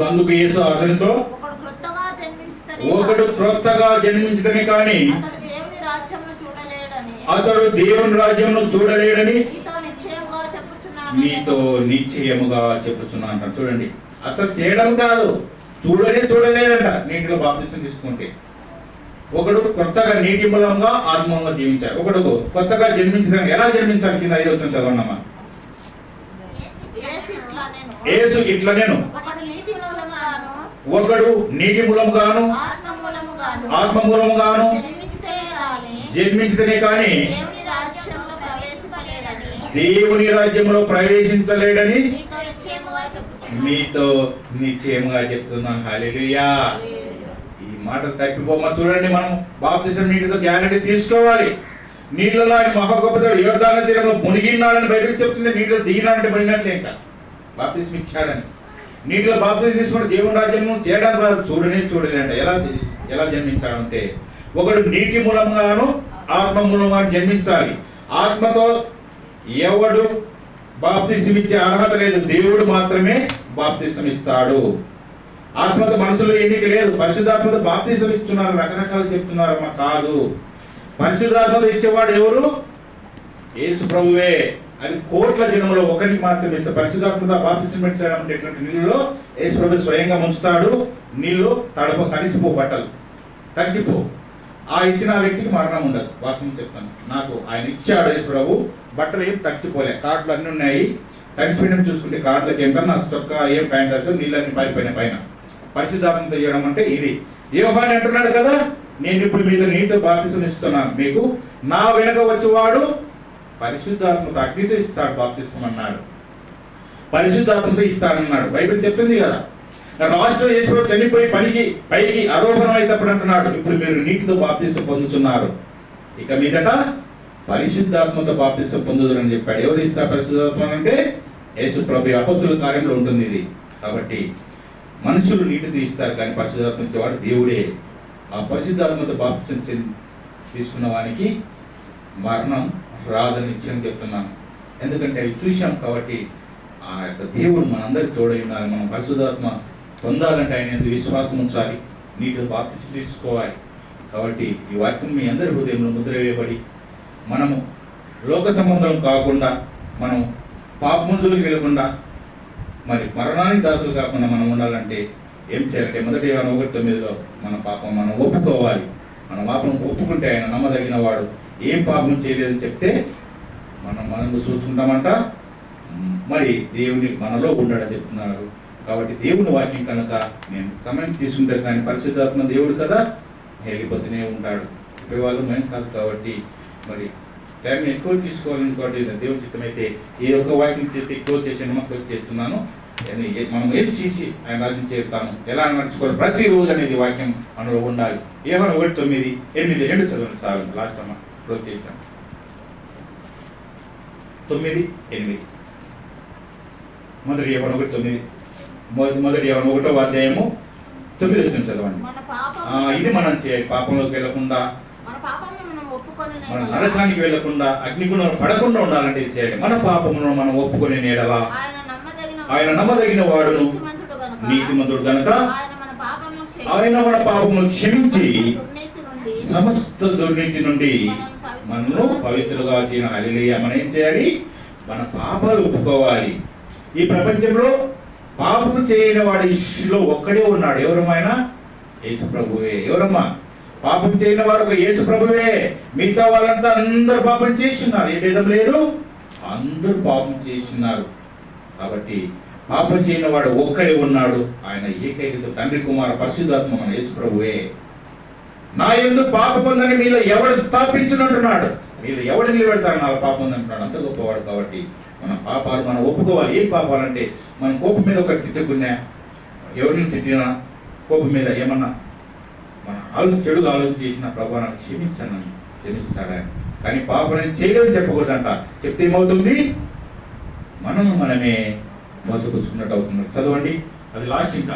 అందుకు యేసు అతనితో ఒకడు క్రొత్తగా జన్మించదని కానీ అతడు దేవుని రాజ్యంను చూడలేడని మీతో నిశ్చయముగా చెప్పుచున్నా అంటారు. చూడండి, అసలు చేయడం కాదు, చూడలేదంట. నీటిలో బాప్తిసం తీసుకుంటే ఒకడు కొత్తగా నీటి మూలంగా ఆత్మగా జీవించాడు. ఒకడు కొత్తగా జన్మించడానికి ఎలా జన్మించాలి? కింద 5వ వచనం చదవన్నమ్మా. యేసు ఇట్లా నేను ఒకడు నీటి మూలముగాను ఆత్మ మూలముగాను జన్మించితేనే కానీ దేవుని రాజ్యంలో ప్రవేశించలేడని మీతో నిశ్చయముగా చెప్తున్నాను. హల్లెలూయా. ఈ మాట తప్పిపోమా. చూడండి, మనం బాప్తిసం నీటితో గ్యారెంటీ తీసుకోవాలి. నీళ్ళలో ఆయన మహా గొప్పతోడు యోర్దాను తీరంలో మునిగినాడని బైబిల్ చెప్తుంది. నీటిలో దిగినాడంటే మునిగినట్లే. ఇంకా బాప్తిసం ఇచ్చాడని. నీటిలో బాప్తిసం తీసుకుంటే దేవుని రాజ్యం చేయడం కాదు, చూడలేంట. ఎలా జన్మించాడంటే ఒకడు నీటి మూలంగాను ఆత్మ మూలంగాను జన్మించాలి. ఆత్మతో ఎవడు బాప్తిసం ఇచ్చే అర్హత లేదు, దేవుడు మాత్రమే బాప్తిసం ఇస్తాడు. ఆత్మతో మనుషులు ఎన్నిక లేదు. పరిశుద్ధాత్మతో బాప్తిసం ఇస్తున్నారు, రకరకాలు చెప్తున్నారమ్మా. కాదు, పరిశుద్ధాత్మతో ఇచ్చేవాడు ఎవరు? యేసు ప్రభువే. అది కోట్ల జనములో ఒకరికి మాత్రమే ఇస్తారు. పరిశుద్ధాత్మతో బాప్తిసం ఇచ్చాడంటే ఇట్లాంటి నీళ్ళలో యేసు ప్రభు స్వయంగా ముంచుతాడు. నీళ్ళు తడిసిపో, బట్టలు తడిసిపో. ఆ ఇచ్చిన వ్యక్తికి మరణం ఉండదు. వాస్తవం చెప్తాను. నాకు ఆయన ఇచ్చాడు యేసు ప్రభు. బట్టలు ఏం తడిచిపోలే, కార్డులు అన్నీ ఉన్నాయి. తడిసిపోయిన చూసుకుంటే కార్డులకి ఏం కన్నా చొక్కా ఏం ప్యాంట్ వేసు, నీళ్ళన్నీ పారిపోయిన పైన. పరిశుద్ధాత్మతో చేయడం అంటే ఇది. యోహాను అంటున్నాడు కదా, నేను ఇప్పుడు మీద నీతో బాప్తిసం ఇస్తున్నాను, మీకు నా వెనక వచ్చేవాడు పరిశుద్ధాత్మతో అగ్నితో ఇస్తాడు బాప్తిసం అన్నాడు. పరిశుద్ధాత్మతో ఇస్తాడన్నాడు. బైబిల్ చెప్తుంది కదా. రాష్ట్రం యేసు చనిపోయి పైకి ఆరోహణం అయినప్పుడు అంటున్నాడు, ఇప్పుడు మీరు నీటితో బాప్తిసం పొందుతున్నారు, ఇక మీదట పరిశుద్ధాత్మతో బాప్తిసం పొందుదురని చెప్పాడు. ఎవరు ఇస్తారు పరిశుద్ధాత్మ అంటే? యేసు ప్రభు అపొస్తలుల కార్యంలో ఉంటుంది ఇది. కాబట్టి మనుషులు నీటితో ఇస్తారు, కానీ పరిశుద్ధాత్మ ఇచ్చేవాడు దేవుడే. ఆ పరిశుద్ధాత్మతో బాప్తిసం తీసుకున్న వానికి మరణం రాదని నిశ్చయం చెప్తున్నాను. ఎందుకంటే అవి చూశాం కాబట్టి. ఆ యొక్క దేవుడు మనందరికి తోడై ఉండాలి. మనం పరిశుద్ధాత్మ పొందాలంటే ఆయన ఎందుకు విశ్వాసం ఉంచాలి, నీటితో బాప్తిసం తీసుకోవాలి. కాబట్టి ఈ వాక్యం మీ అందరి హృదయంలో ముద్ర వేయబడి మనము లోక సంబంధం కాకుండా, మనం పాపముంజులకు వెళ్ళకుండా, మరి మరణానికి దాసులు కాకుండా మనం ఉండాలంటే ఏం చేయాలంటే మొదటి యోహాను 1:9 మన పాపం మనం ఒప్పుకోవాలి. మన పాపం ఒప్పుకుంటే ఆయన నమ్మదగిన వాడు, ఏం పాపం చేయలేదని చెప్తే మనం చూసుకుంటామంట. మరి దేవుని మనలో ఉండడని చెప్తున్నారు. కాబట్టి దేవుని వాక్యం కనుక నేను సమయం తీసుకుంటే, కానీ పరిశుద్ధాత్మ దేవుడు కదా, వెళ్ళిపోతూనే ఉంటాడు. చెప్పేవాళ్ళు మేము కాదు. కాబట్టి మరి టైం ఎక్కువ తీసుకోవాలనుకోండి, దేవుని చిత్తమైతే ఈ యొక్క వాక్యం చేతి క్లోజ్ చేసి క్లోజ్ చేస్తున్నాను. మనం ఏం చేసి ఆయన రాజ్యం చేరుతాను, ఎలా నడుచుకోవాలి ప్రతిరోజు అనేది వాక్యం మనలో ఉండాలి. యోహాను 1:9-8 చదవండి చాలు. లాస్ట్ అమ్మ క్లోజ్ చేసాం. 9-8 మొదటి యోహాను 1:9 మొదటి యోహాను 1వ అధ్యాయము 9వ వచనం చదవండి. ఇది మనం చేయాలి. పాపంలోకి వెళ్ళకుండా, మన నరకానికి వెళ్ళకుండా, అగ్నిగుణం పడకుండా ఉండాలంటే ఇది చేయాలి. మన పాపమును మనం ఒప్పుకొని నేడలా ఆయన నమ్మదగిన వాడును నీతిమంతుడు గనుక ఆయన మన పాపమును క్షమించి సమస్త దుర్నీతి నుండి మనను పవిత్రులుగా చేయన. హల్లెలూయా. మనం ఏం చేయాలి? మన పాపాలు ఒప్పుకోవాలి. ఈ ప్రపంచంలో పాపం చేయని వాడు ఇష్లో ఒక్కడే ఉన్నాడు. ఎవరమైనా? యేసు ప్రభువే. ఎవరమ్మా? పాపం చేయని వాడు ఒక యేసు ప్రభువే. మిగతా వాళ్ళంతా అందరూ పాపం చేస్తున్నారు, ఏ భేదం లేదు, అందరూ పాపం చేస్తున్నారు. కాబట్టి పాపం చేయని వాడు ఒక్కడే ఉన్నాడు, ఆయన ఏకైక తండ్రి కుమార పరిశుద్ధాత్మ మన యేసు ప్రభువే. నా యందు పాపం ఉందని మీలో ఎవడు స్థాపించునంటున్నాడు, మీలో ఎవడు నిలబెడతారు నా పాపం ఉందంటున్నాడు. అంత గొప్పవాడు. కాబట్టి మన పాపాలు మనం ఒప్పుకోవాలి. ఏం పాపాలంటే, మనం కోపం మీద ఒకటి తిట్టుకున్నా, ఎవరిని తిట్టినా, కోపం మీద ఏమన్నా మన చెడుగా ఆలోచన చేసిన ప్రభు నాకు క్షమిస్తాడు. కానీ పాపం నేను చేయలేదని చెప్పకూడదంట. చెప్తే ఏమవుతుంది? మనమే మోసపుచ్చుకున్నట్టు అవుతుంది. చదవండి, అది లాస్ట్ ఇంకా.